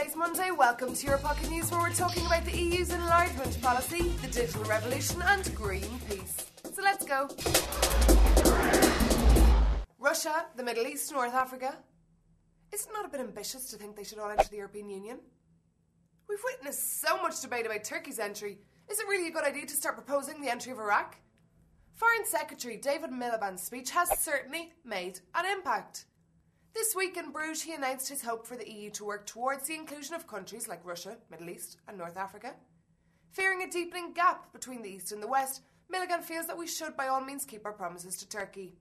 today's Monday. Welcome to your Pocket News, where we're talking about the EU's enlargement policy, the digital revolution and green peace. So let's go. Russia, the Middle East, North Africa. Is it not a bit ambitious to think they should all enter the European Union? We've witnessed so much debate about Turkey's entry. Is it really a good idea to start proposing the entry of Iraq? Foreign Secretary David Miliband's speech has certainly made an impact. This week in Bruges, he announced his hope for the EU to work towards the inclusion of countries like Russia, Middle East and North Africa. Fearing a deepening gap between the East and the West, Miliband feels that we should by all means keep our promises to Turkey.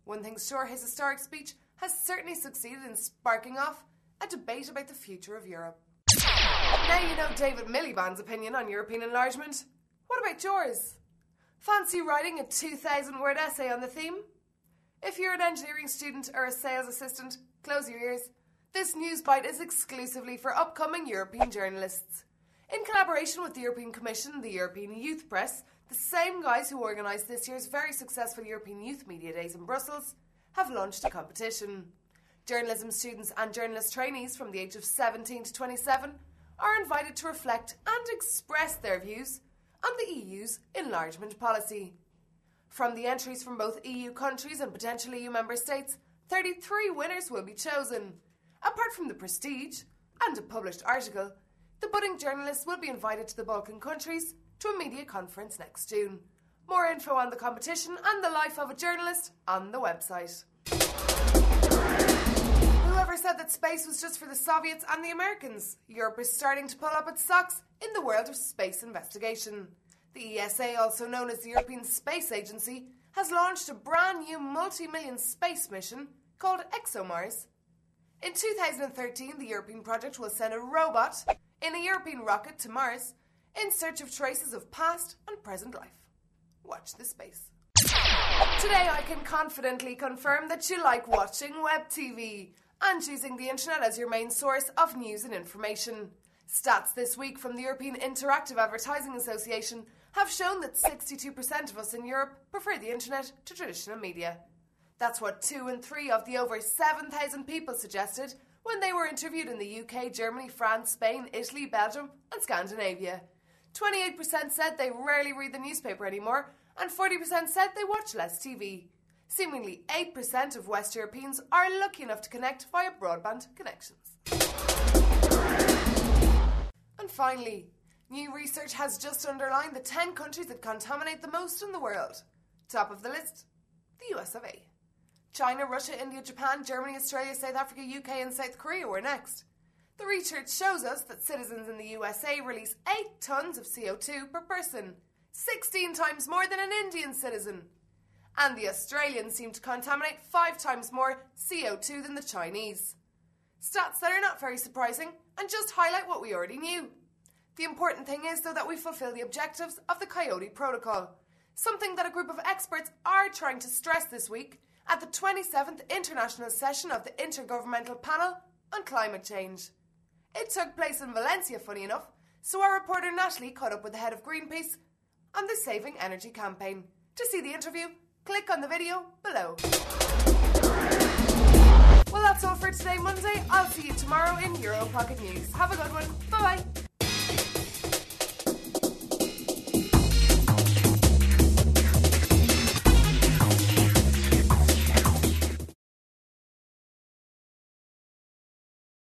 One thing's sure, his historic speech has certainly succeeded in sparking off a debate about the future of Europe. Now you know David Miliband's opinion on European enlargement. What about yours? Fancy writing a 2,000-word essay on the theme? If you're an engineering student or a sales assistant, close your ears. This news bite is exclusively for upcoming European journalists. In collaboration with the European Commission, the European Youth Press, the same guys who organised this year's very successful European Youth Media Days in Brussels, have launched a competition. Journalism students and journalist trainees from the age of 17 to 27 are invited to reflect and express their views on the EU's enlargement policy. From the entries from both EU countries and potential EU member states, 33 winners will be chosen. Apart from the prestige and a published article, the budding journalists will be invited to the Balkan countries to a media conference next June. More info on the competition and the life of a journalist on the website. Whoever said that space was just for the Soviets and the Americans? Europe is starting to pull up its socks in the world of space investigation. The ESA, also known as the European Space Agency, has launched a brand new multi-million space mission called ExoMars. In 2013, the European project will send a robot in a European rocket to Mars in search of traces of past and present life. Watch this space. Today I can confidently confirm that you like watching web TV and using the internet as your main source of news and information. Stats this week from the European Interactive Advertising Association have shown that 62% of us in Europe prefer the internet to traditional media. That's what 2 in 3 of the over 7,000 people suggested when they were interviewed in the UK, Germany, France, Spain, Italy, Belgium and Scandinavia. 28% said they rarely read the newspaper anymore, and 40% said they watch less TV. Seemingly 8% of West Europeans are lucky enough to connect via broadband connections. And finally, new research has just underlined the 10 countries that contaminate the most in the world. Top of the list, the US of A. China, Russia, India, Japan, Germany, Australia, South Africa, UK and South Korea were next. The research shows us that citizens in the USA release 8 tonnes of CO2 per person, 16 times more than an Indian citizen. And the Australians seem to contaminate 5 times more CO2 than the Chinese. Stats that are not very surprising and just highlight what we already knew. The important thing is, though, that we fulfil the objectives of the Coyote Protocol, something that a group of experts are trying to stress this week at the 27th International Session of the Intergovernmental Panel on Climate Change. It took place in Valencia, funny enough, so our reporter Natalie caught up with the head of Greenpeace on the Saving Energy campaign. To see the interview, click on the video below. Well, that's all for today, Monday. I'll see you tomorrow in Euro Pocket News. Have a good one. Bye-bye.